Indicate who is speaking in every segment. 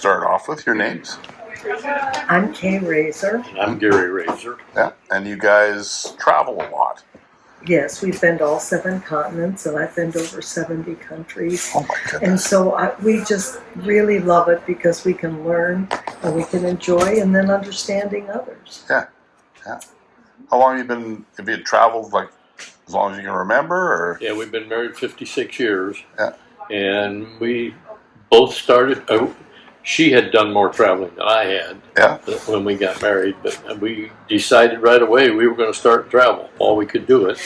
Speaker 1: start off with your names.
Speaker 2: I'm Kay Rasor.
Speaker 3: And I'm Gary Rasor.
Speaker 1: Yeah, and you guys travel a lot.
Speaker 2: Yes, we've been to all 7 continents, and I've been to over 70 countries.
Speaker 1: Oh my goodness.
Speaker 2: And so we just really love it because we can learn and we can enjoy, and then understanding others.
Speaker 1: Yeah. How long have you traveled, like, as long as you can remember, or?
Speaker 3: Yeah, we've been married 56 years.
Speaker 1: Yeah.
Speaker 3: And we both started, she had done more traveling than I had when we got married, but we decided right away we were going to start travel while we could do it.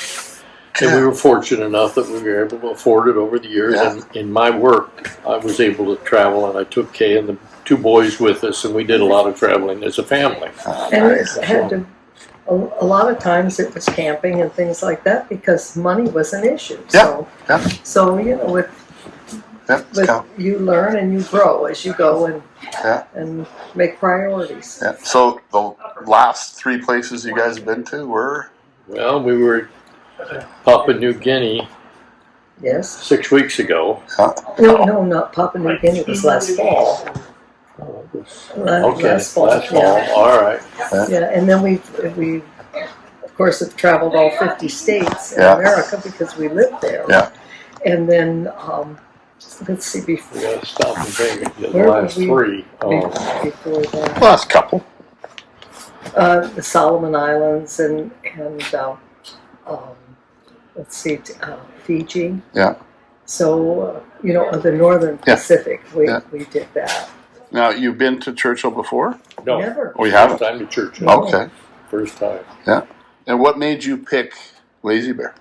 Speaker 3: And we were fortunate enough that we were able to afford it over the years.
Speaker 1: Yeah.
Speaker 3: And in my work, I was able to travel, and I took Kay and the 2 boys with us, and we did a lot of traveling as a family.
Speaker 2: And it had to, a lot of times it was camping and things like that because money was an issue. So you know, but you learn and you grow as you go and make priorities.
Speaker 1: Yeah. So the last 3 places you guys have been to were?
Speaker 3: Well, we were Papua New Guinea.
Speaker 2: Yes.
Speaker 3: 6 weeks ago.
Speaker 2: No, not Papua New Guinea. It was last fall. Last fall. Yeah.
Speaker 3: All right.
Speaker 2: Yeah, and then we of course have traveled all 50 states in America because we lived there.
Speaker 1: Yeah.
Speaker 2: And then let's see, before
Speaker 3: We got to stop and think the last 3.
Speaker 2: Before that,
Speaker 1: Last couple.
Speaker 2: the Solomon Islands and let's see, Fiji.
Speaker 1: Yeah.
Speaker 2: So you know, the Northern Pacific, we did that.
Speaker 1: Now, you've been to Churchill before?
Speaker 3: No.
Speaker 2: Never.
Speaker 1: We haven't.
Speaker 3: First time to church.
Speaker 2: No.
Speaker 1: Okay.
Speaker 3: First time.
Speaker 1: Yeah. And what made you pick Lazy Bear?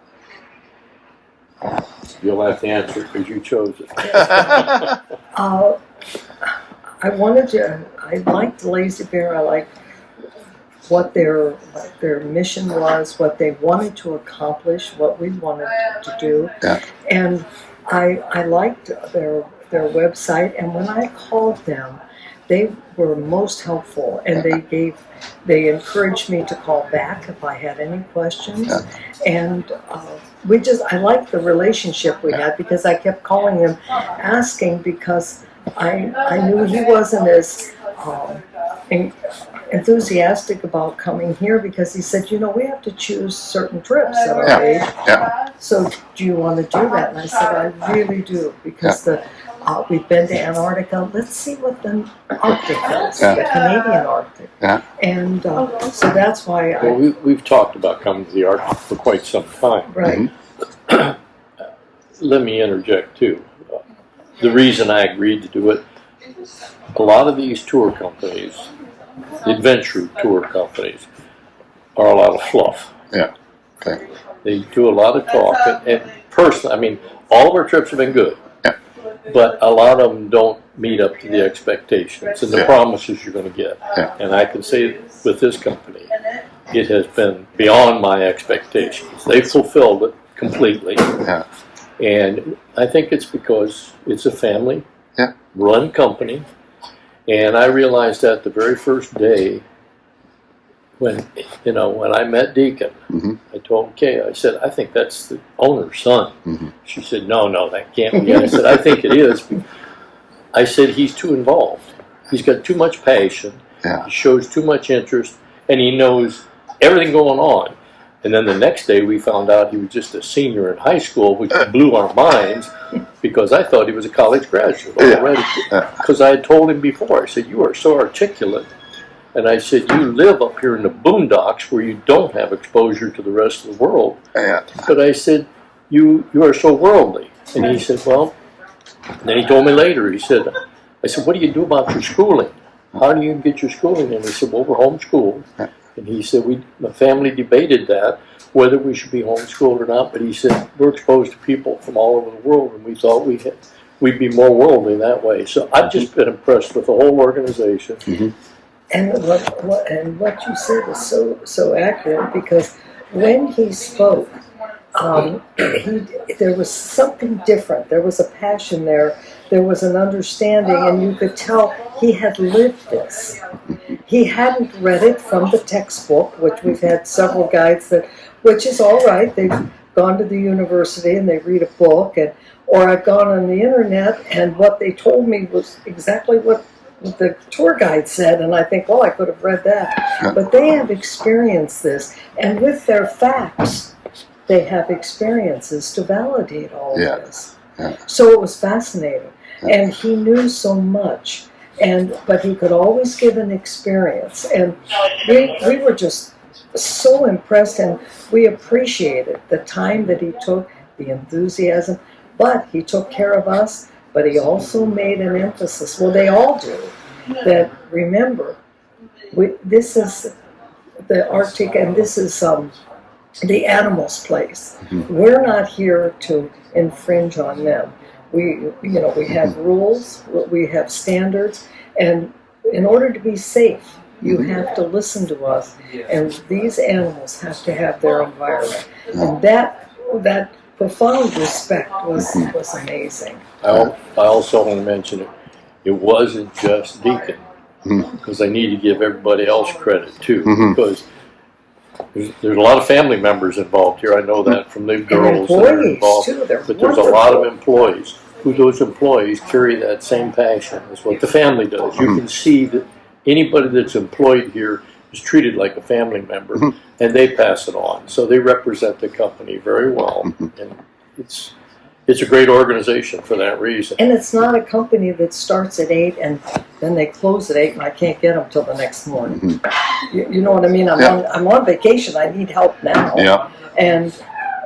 Speaker 3: You'll have to answer because you chose it.
Speaker 2: I liked Lazy Bear. I liked what their mission was, what they wanted to accomplish, what we wanted to do.
Speaker 1: Yeah.
Speaker 2: And I liked their website, and when I called them, they were most helpful, and they encouraged me to call back if I had any questions. And I liked the relationship we had because I kept calling him, asking, because I knew he wasn't as enthusiastic about coming here, because he said, you know, we have to choose certain trips at our age.
Speaker 1: Yeah.
Speaker 2: So do you want to do that? And I said, I really do, because we've been to Antarctica. Let's see what the Arctic is, the Canadian Arctic.
Speaker 1: Yeah.
Speaker 2: And so that's why
Speaker 3: we've talked about coming to the Arctic for quite some time.
Speaker 2: Right.
Speaker 3: Let me interject too. The reason I agreed to do it, a lot of these tour companies, the adventure tour companies, are a lot of fluff.
Speaker 1: Yeah. Okay.
Speaker 3: They do a lot of talk, and personally, I mean, all of our trips have been good. But a lot of them don't meet up to the expectations and the promises you're going to get. And I can say with this company, it has been beyond my expectations. They fulfilled it completely. And I think it's because it's a family-run company. And I realized that the very first day when I met Deacon, I told Kay, I said, I think that's the owner's son. She said, no, that can't be. I said, I think it is. I said, he's too involved. He's got too much passion. He shows too much interest, and he knows everything going on. And then the next day we found out he was just a senior in high school, which blew our minds, because I thought he was a college graduate already. Because I had told him before, I said, you are so articulate. And I said, you live up here in the boondocks where you don't have exposure to the rest of the world. But I said, you are so worldly. And he said, well, and then he told me later, I said, what do you do about your schooling? How do you get your schooling? And he said, well, we're homeschooled. And he said, the family debated that, whether we should be homeschooled or not. But he said, we're exposed to people from all over the world, and we thought we'd be more worldly that way. So I've just been impressed with the whole organization.
Speaker 2: And what you said is so accurate, because when he spoke, there was something different. There was a passion there. There was an understanding, and you could tell he had lived this. He hadn't read it from the textbook, which we've had several guides which is all right. They've gone to the university and they read a book, or I've gone on the internet, and what they told me was exactly what the tour guide said, and I think, well, I could have read that. But they have experienced this, and with their facts, they have experiences to validate all of this. So it was fascinating, and he knew so much, but he could always give an experience, and we were just so impressed, and we appreciated the time that he took, the enthusiasm, but he took care of us, but he also made an emphasis, well, they all do, that remember, this is the Arctic, and this is the animals' place. We're not here to infringe on them. We have rules, we have standards, and in order to be safe, you have to listen to us, and these animals have to have their environment. And that profound respect was amazing.
Speaker 3: I also want to mention it wasn't just Deacon, because I need to give everybody else credit too, because there's a lot of family members involved here. I know that from the girls that are involved,
Speaker 2: too.
Speaker 3: But there's a lot of employees. Those employees carry that same passion as what the family does. You can see that anybody that's employed here is treated like a family member, and they pass it on. So they represent the company very well, and it's a great organization for that reason.
Speaker 2: And it's not a company that starts at 8 and then they close at 8 and I can't get them till the next morning. You know what I mean? I'm on vacation. I need help now.
Speaker 1: Yeah.
Speaker 2: And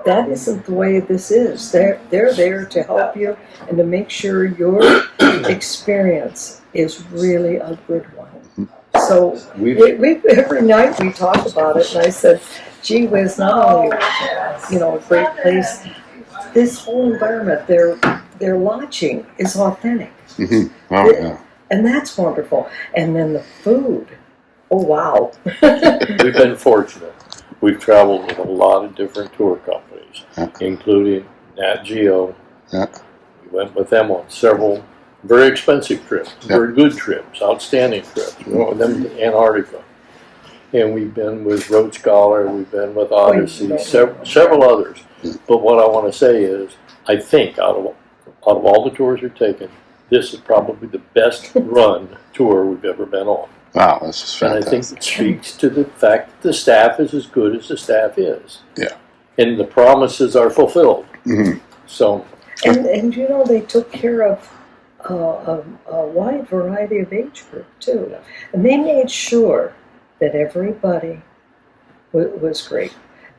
Speaker 2: that isn't the way this is. They're there to help you and to make sure your experience is really a good one. So every night we talk about it, and I said, gee whiz, not only a great place, this whole environment, their lodging is authentic. And that's wonderful. And then the food, oh wow.
Speaker 3: We've been fortunate. We've traveled with a lot of different tour companies, including Nat Geo. We went with them on several very expensive trips, very good trips, outstanding trips. We went with them to Antarctica. And we've been with Road Scholar, we've been with Odyssey, several others. But what I want to say is, I think out of all the tours we've taken, this is probably the best run tour we've ever been on.
Speaker 1: Wow, this is fantastic.
Speaker 3: And I think it speaks to the fact that the staff is as good as the staff is.
Speaker 1: Yeah.
Speaker 3: And the promises are fulfilled. So.
Speaker 2: And they took care of a wide variety of age group too. And they made sure that everybody was great.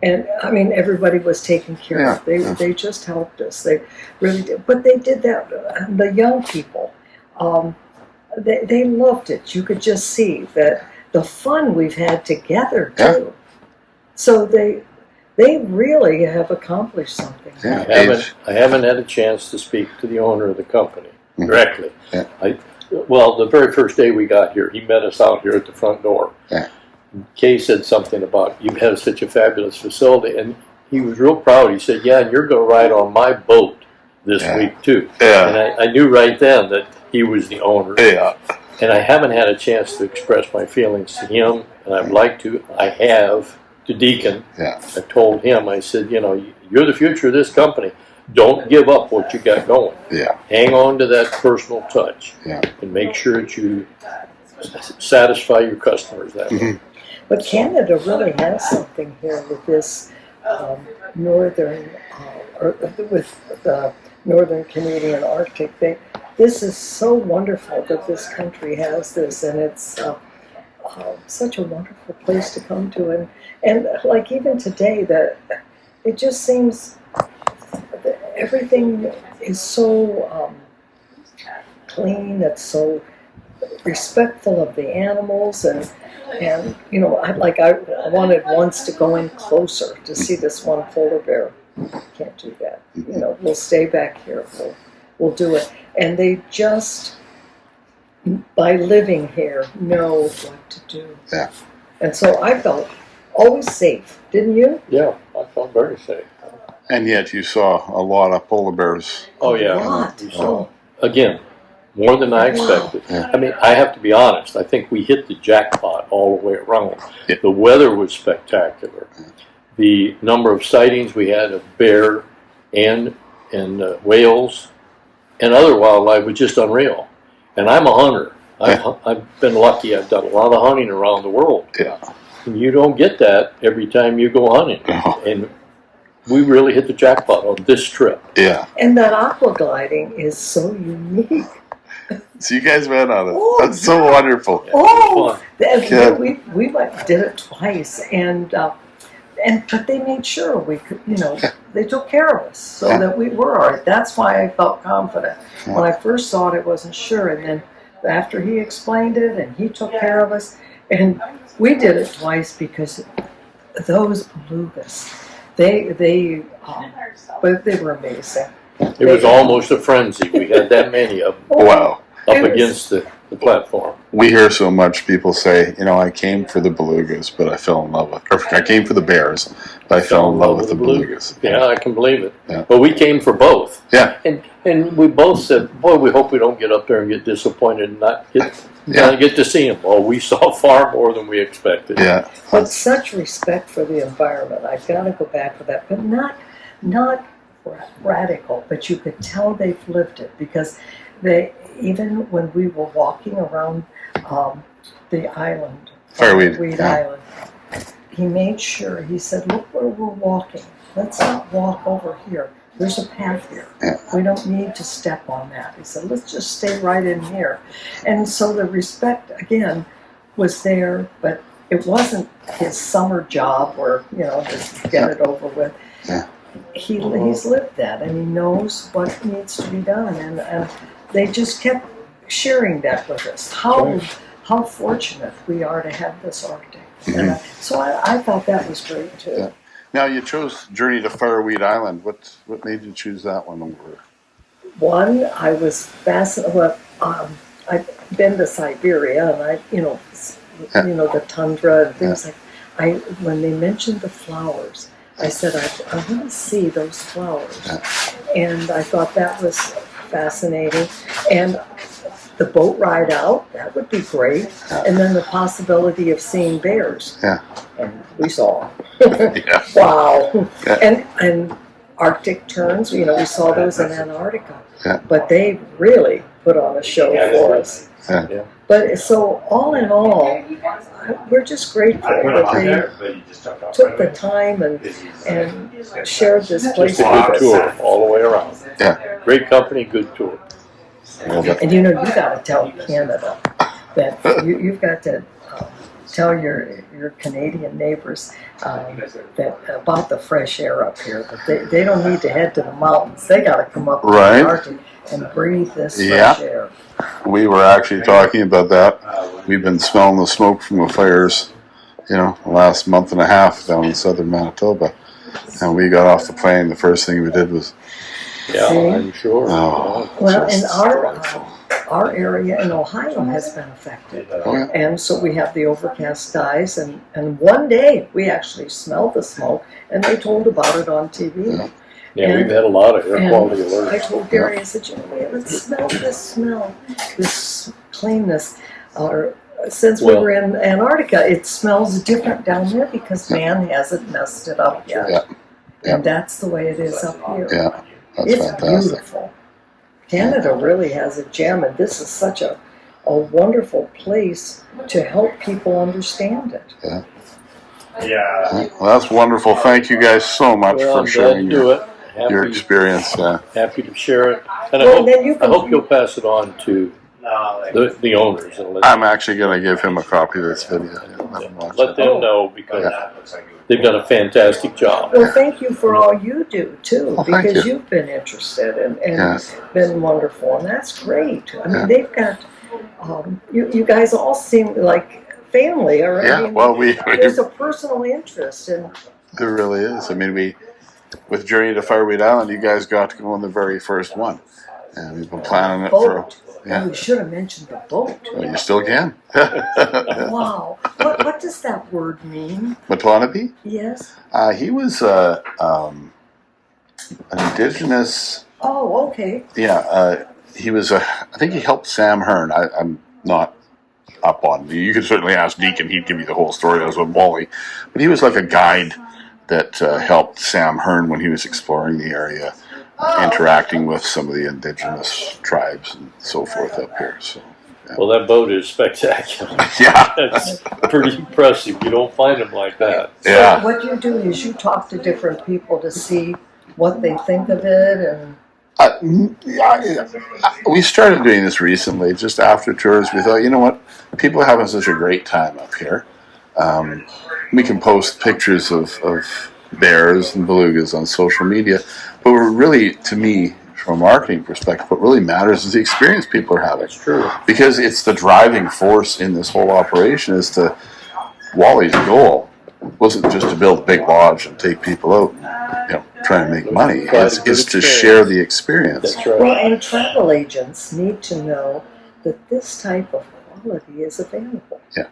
Speaker 2: And I mean, everybody was taken care of. They just helped us. They really did. But they did that. The young people, they loved it. You could just see that the fun we've had together too. So they really have accomplished something.
Speaker 3: I haven't had a chance to speak to the owner of the company directly. Well, the very first day we got here, he met us out here at the front door. Kay said something about, you have such a fabulous facility, and he was real proud. He said, yeah, and you're going to ride on my boat this week too. And I knew right then that he was the owner. And I haven't had a chance to express my feelings to him, and I'd like to. I have to Deacon. I told him, I said, you're the future of this company. Don't give up what you got going. Hang on to that personal touch and make sure that you satisfy your customers that way.
Speaker 2: But Canada really has something here with this northern, with the Northern Canadian Arctic. This is so wonderful that this country has this, and it's such a wonderful place to come to. And like even today, it just seems that everything is so clean. It's so respectful of the animals, and I wanted once to go in closer to see this one polar bear. Can't do that. We'll stay back here. We'll do it. And they just, by living here, know what to do. And so I felt always safe, didn't you?
Speaker 3: Yeah, I felt very safe.
Speaker 1: And yet you saw a lot of polar bears.
Speaker 3: Oh yeah.
Speaker 2: A lot.
Speaker 3: Again, more than I expected. I mean, I have to be honest. I think we hit the jackpot all the way around. The weather was spectacular. The number of sightings we had of bear and whales and other wildlife was just unreal. And I'm a hunter. I've been lucky. I've done a lot of hunting around the world.
Speaker 1: Yeah.
Speaker 3: And you don't get that every time you go hunting. And we really hit the jackpot on this trip.
Speaker 1: Yeah.
Speaker 2: And that aqua gliding is so unique.
Speaker 1: So you guys went on it.
Speaker 2: Oh,
Speaker 1: That's so wonderful.
Speaker 2: Oh,
Speaker 1: Good.
Speaker 2: we did it twice, and but they made sure we could, they took care of us so that we were all right. That's why I felt confident. When I first saw it, I wasn't sure, and then after he explained it and he took care of us, and we did it twice because those belugas, but they were amazing.
Speaker 3: It was almost a frenzy. We had that many of them
Speaker 1: Wow.
Speaker 3: up against the platform.
Speaker 1: We hear so much people say, I came for the belugas, but I fell in love with, or I came for the bears, but I fell in love with the belugas.
Speaker 3: Yeah, I can believe it.
Speaker 1: Yeah.
Speaker 3: But we came for both.
Speaker 1: Yeah.
Speaker 3: And we both said, boy, we hope we don't get up there and get disappointed and not get to see them. Well, we saw far more than we expected.
Speaker 1: Yeah.
Speaker 2: But such respect for the environment. I've got to go back for that, but not radical, but you could tell they've lived it because even when we were walking around the island,
Speaker 1: Fireweed
Speaker 2: Island, he made sure, he said, look where we're walking. Let's not walk over here. There's a path here.
Speaker 1: Yeah.
Speaker 2: We don't need to step on that. He said, let's just stay right in here. And so the respect, again, was there, but it wasn't his summer job or, just get it over with.
Speaker 1: Yeah.
Speaker 2: He's lived that, and he knows what needs to be done, and they just kept sharing that with us. How fortunate we are to have this Arctic. And so I thought that was great too.
Speaker 1: Yeah. Now you chose Journey to Fireweed Island. What made you choose that one over?
Speaker 2: One, I was fascinated. Well, I've been to Siberia, and the tundra and things like. When they mentioned the flowers, I said, I want to see those flowers. And I thought that was fascinating. And the boat ride out, that would be great. And then the possibility of seeing bears.
Speaker 1: Yeah.
Speaker 2: And we saw.
Speaker 1: Yeah.
Speaker 2: Wow.
Speaker 1: Yeah.
Speaker 2: And Arctic terns, we saw those in Antarctica.
Speaker 1: Yeah.
Speaker 2: But they really put on a show for us.
Speaker 1: Yeah.
Speaker 2: But so all in all, we're just grateful that they took the time and shared this place
Speaker 3: Just a
Speaker 2: with
Speaker 3: good
Speaker 2: us.
Speaker 3: tour all the way around.
Speaker 1: Yeah.
Speaker 3: Great company, good tour.
Speaker 2: And you got to tell Canada that you've got to tell your Canadian neighbors that about the fresh air up here. That they don't need to head to the mountains. They got to come up to the Arctic and breathe this fresh air.
Speaker 1: We were actually talking about that. We've been smelling the smoke from the fires, the last month and a half down in southern Manitoba. And we got off the plane. The first thing we did was,
Speaker 3: I'm sure.
Speaker 2: Well, and our area in Ohio has been affected. And so we have the overcast skies, and one day we actually smelled the smoke, and they told about it on TV.
Speaker 3: Yeah, we've had a lot of air quality alerts.
Speaker 2: I told Gary, I said, we haven't smelled this cleanness. Since we were in Antarctica, it smells different down there because man hasn't messed it up yet.
Speaker 1: Yeah.
Speaker 2: And that's the way it is up here.
Speaker 1: Yeah, that's
Speaker 2: It's
Speaker 1: fantastic.
Speaker 2: beautiful. Canada really has a gem, and this is such a wonderful place to help people understand it.
Speaker 1: Yeah. Well, that's wonderful. Thank you guys so much for sharing your experience.
Speaker 3: Happy to share it. And I hope you'll pass it on to the owners. And
Speaker 1: I'm actually going to give him a copy of this video.
Speaker 3: Let them know because they've done a fantastic job.
Speaker 2: Well, thank you for all you do, too,
Speaker 1: Well,
Speaker 2: because you've been interested and been wonderful, and that's great. I mean, they've got, you guys all seem like family. Or,
Speaker 1: Yeah, well,
Speaker 2: there's a personal interest.
Speaker 1: There really is. I mean, with Journey to Fireweed Island, you guys got to go on the very first one. And we've been planning it for...
Speaker 2: Yeah. We should have mentioned the boat.
Speaker 1: Well, you still can.
Speaker 2: Wow. What does that word mean?
Speaker 1: Matonabee?
Speaker 2: Yes.
Speaker 1: He was an indigenous...
Speaker 2: Oh, okay.
Speaker 1: Yeah. He was I think he helped Sam Hearn. I'm not up on... You could certainly ask Deacon. He'd give you the whole story. I was with Wally. But he was like a guide that helped Sam Hearn when he was exploring the area. Interacting with some of the indigenous tribes and so forth up here. So
Speaker 3: Well, that boat is spectacular.
Speaker 1: Yeah.
Speaker 3: That's pretty impressive. You don't find them like that.
Speaker 1: Yeah.
Speaker 2: So what you do is you talk to different people to see what they think of it, and
Speaker 1: We started doing this recently, just after tours. We thought, you know what, people are having such a great time up here. We can post pictures of bears and belugas on social media, but we're really, to me, from a marketing perspective, what really matters is the experience people are having.
Speaker 3: That's true.
Speaker 1: Because it's the driving force in this whole operation. Is to Wally's goal wasn't just to build a big lodge and take people out and try and make money. It's to share the experience.
Speaker 3: That's right.
Speaker 2: well, and travel agents need to know that this type of quality is available.
Speaker 1: Yeah.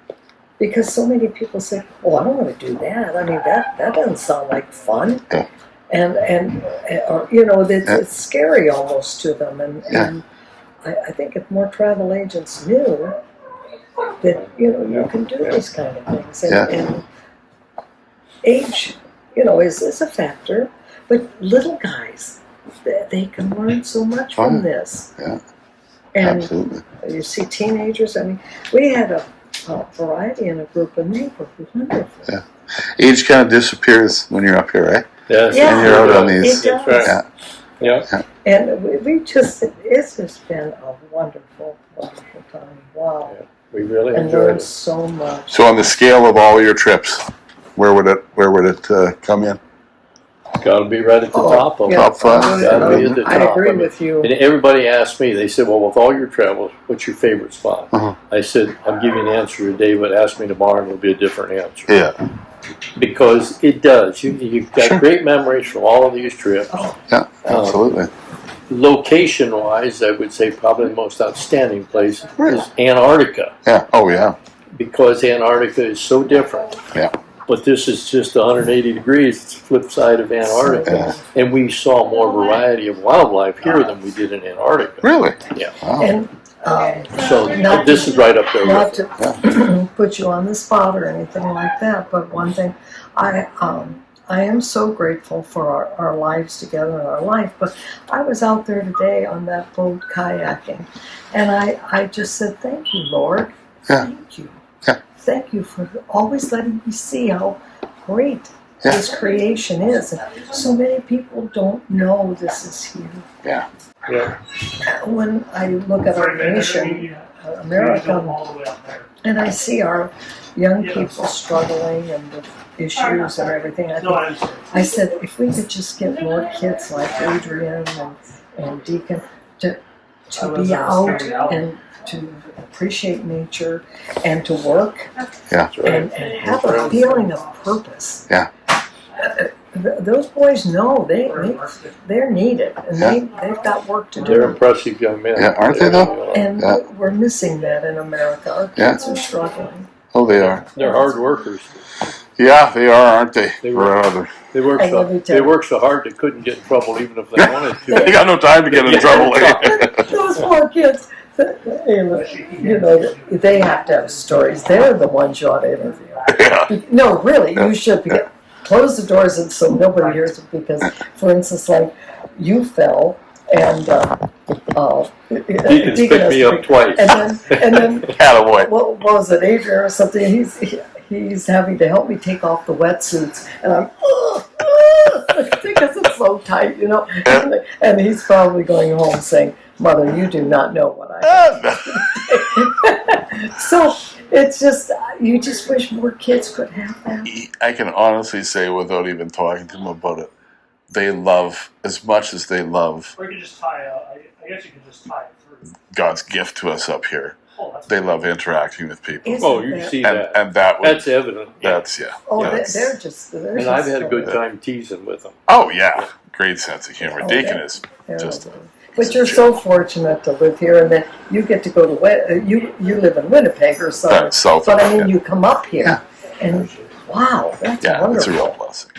Speaker 2: Because so many people say, "Oh, I don't want to do that. I mean, that doesn't sound like fun."
Speaker 1: Yeah.
Speaker 2: And or, it's scary almost to them. And I think if more travel agents knew that you can do these kind of things, and age is a factor, but little guys, they can learn so much from this.
Speaker 1: Yeah.
Speaker 2: And
Speaker 1: Absolutely.
Speaker 2: you see teenagers. I mean, we had a variety in a group, and they were wonderful.
Speaker 1: Yeah. Age kind of disappears when you're up here, right?
Speaker 3: Yes.
Speaker 2: Yeah.
Speaker 1: And you're out on these.
Speaker 2: It does.
Speaker 3: That's right. Yeah.
Speaker 2: And it's just been a wonderful, wonderful time. Wow.
Speaker 3: Yeah. We really
Speaker 2: And
Speaker 3: enjoyed
Speaker 2: learned
Speaker 3: it.
Speaker 2: so much.
Speaker 1: So on the scale of all your trips, where would it come in?
Speaker 3: Got to be right at the top of it.
Speaker 1: Top five.
Speaker 3: Gotta be at the
Speaker 2: I
Speaker 3: top.
Speaker 2: agree
Speaker 3: mean,
Speaker 2: with you.
Speaker 3: And everybody asked me, they said, well, with all your travels, what's your favorite spot?
Speaker 1: Uh-huh.
Speaker 3: I said, I'll give you an answer today, but ask me tomorrow and it'll be a different answer.
Speaker 1: Yeah.
Speaker 3: Because it does. You've got
Speaker 1: Sure.
Speaker 3: great memories from all of these trips.
Speaker 1: Yeah. Absolutely.
Speaker 3: Location-wise, I would say probably the most outstanding place
Speaker 1: Really?
Speaker 3: is Antarctica.
Speaker 1: Yeah. Oh yeah.
Speaker 3: Because Antarctica is so different.
Speaker 1: Yeah.
Speaker 3: But this is just 180 degrees. It's the flip side of Antarctica.
Speaker 1: Yeah.
Speaker 3: And we saw more variety of wildlife here than we did in Antarctica.
Speaker 1: Really?
Speaker 3: Yeah.
Speaker 1: Wow.
Speaker 2: And
Speaker 3: So
Speaker 2: Not
Speaker 3: this is right up there
Speaker 2: not
Speaker 3: with
Speaker 2: to put you on the spot or anything like that, but one thing, I am so grateful for our lives together and our life. But I was out there today on that boat kayaking, and I just said, "Thank you, Lord.
Speaker 1: Yeah.
Speaker 2: Thank you.
Speaker 1: Yeah.
Speaker 2: Thank you for always letting me see how great this creation is." And so many people don't know this is here.
Speaker 1: Yeah.
Speaker 3: Yeah.
Speaker 2: When I look at our nation, America, and I see our young people struggling and the issues and everything, I said, if we could just get more kids like Adrian and Deacon to be out and to appreciate nature and to work
Speaker 1: Yeah.
Speaker 2: and have a feeling of purpose.
Speaker 1: Yeah.
Speaker 2: Those boys know they're needed, and they've got work to do.
Speaker 3: They're impressive young men.
Speaker 1: Yeah, aren't they though?
Speaker 2: And
Speaker 1: Yeah.
Speaker 2: we're missing that in America. Our kids are struggling.
Speaker 1: Oh, they are.
Speaker 3: They're hard workers.
Speaker 1: Yeah, they are, aren't they?
Speaker 3: They
Speaker 1: For
Speaker 3: were.
Speaker 1: other.
Speaker 3: They work
Speaker 2: And let me tell
Speaker 3: they
Speaker 2: you-
Speaker 3: work so hard they couldn't get in trouble even if they wanted
Speaker 1: They
Speaker 3: to.
Speaker 1: got no time to get in trouble.
Speaker 2: Those poor kids. They have to have stories. They're the ones you ought to interview.
Speaker 1: Yeah.
Speaker 2: No, really, you should close the doors and so nobody hears it. Because, for instance, like you fell and
Speaker 3: Deacon's picked me up twice.
Speaker 2: and then
Speaker 1: Attaboy.
Speaker 2: what was it, Adrian or something? He's having to help me take off the wetsuits, and I'm because it's so tight, And he's probably going home saying, "Mother, you do not know what I." So it's just you just wish more kids could have that.
Speaker 1: I can honestly say, without even talking to them about it, they love, as much as they love
Speaker 4: Or you could just tie I guess you could just tie it through.
Speaker 1: God's gift to us up here,
Speaker 4: Oh, that's
Speaker 1: they love interacting with people.
Speaker 2: Isn't
Speaker 3: Oh, you
Speaker 2: that-
Speaker 3: see
Speaker 1: And,
Speaker 3: that.
Speaker 1: and that would,
Speaker 3: That's evident.
Speaker 1: that's, yeah.
Speaker 2: Oh,
Speaker 1: that's-
Speaker 2: they're just.
Speaker 3: And I've had a good time teasing with them.
Speaker 1: Oh, yeah. Great sense of humor.
Speaker 2: Oh,
Speaker 1: Deacon
Speaker 2: yeah.
Speaker 1: is
Speaker 2: They're
Speaker 1: just,
Speaker 2: lovely. But you're so fortunate to live here, and then you get to go to you live in Winnipeg or something.
Speaker 1: south
Speaker 2: But
Speaker 1: of
Speaker 2: I mean,
Speaker 1: it.
Speaker 2: you come up here, and wow, that's
Speaker 1: Yeah, it's a
Speaker 2: wonderful.
Speaker 1: real blessing.